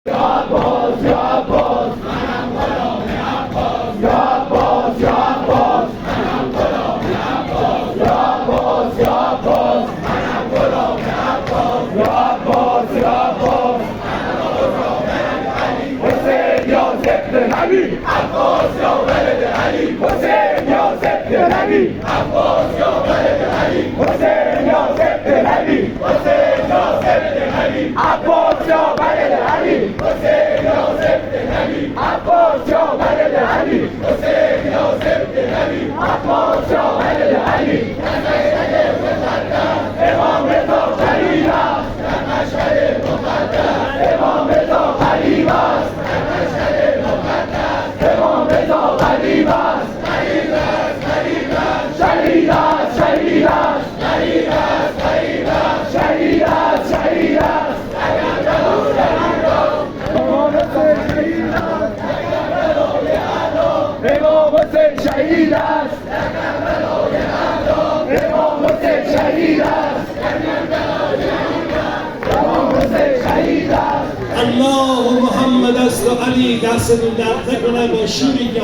Abbas, Ya Abbas, manam غلام عباس. Ya Abbas, Ya Abbas, manam غلام عباس. Ya Abbas, Ya Abbas, manam غلام عباس. Ya Abbas, Ya Abbas, حسين يا زبد العلي، عباس يا ولد علي. حسين يا زبد العلي، عباس يا ولد علي. حسين يا زبد العلي، حسين يا زبد العلي. عباس يا ولد علي، حسين يا زبد العلي. عباس يا ولد علي، حسين يا زبد العلي. عباس يا ولد علي. امام رضا شهید است، در مشهد مقدس. امام رضا غریب است، در مشهد مقدس. امام رضا غریب است، غریب است، غریب است. شهید است، شهید است، غریب است، غریب است. شهید است، شهید است. امام حسین شهید است، امام حسین شهید است. امام حسین شهید است، امام حسین شهید است. الله محمد است و علی دست نکنه با شوری که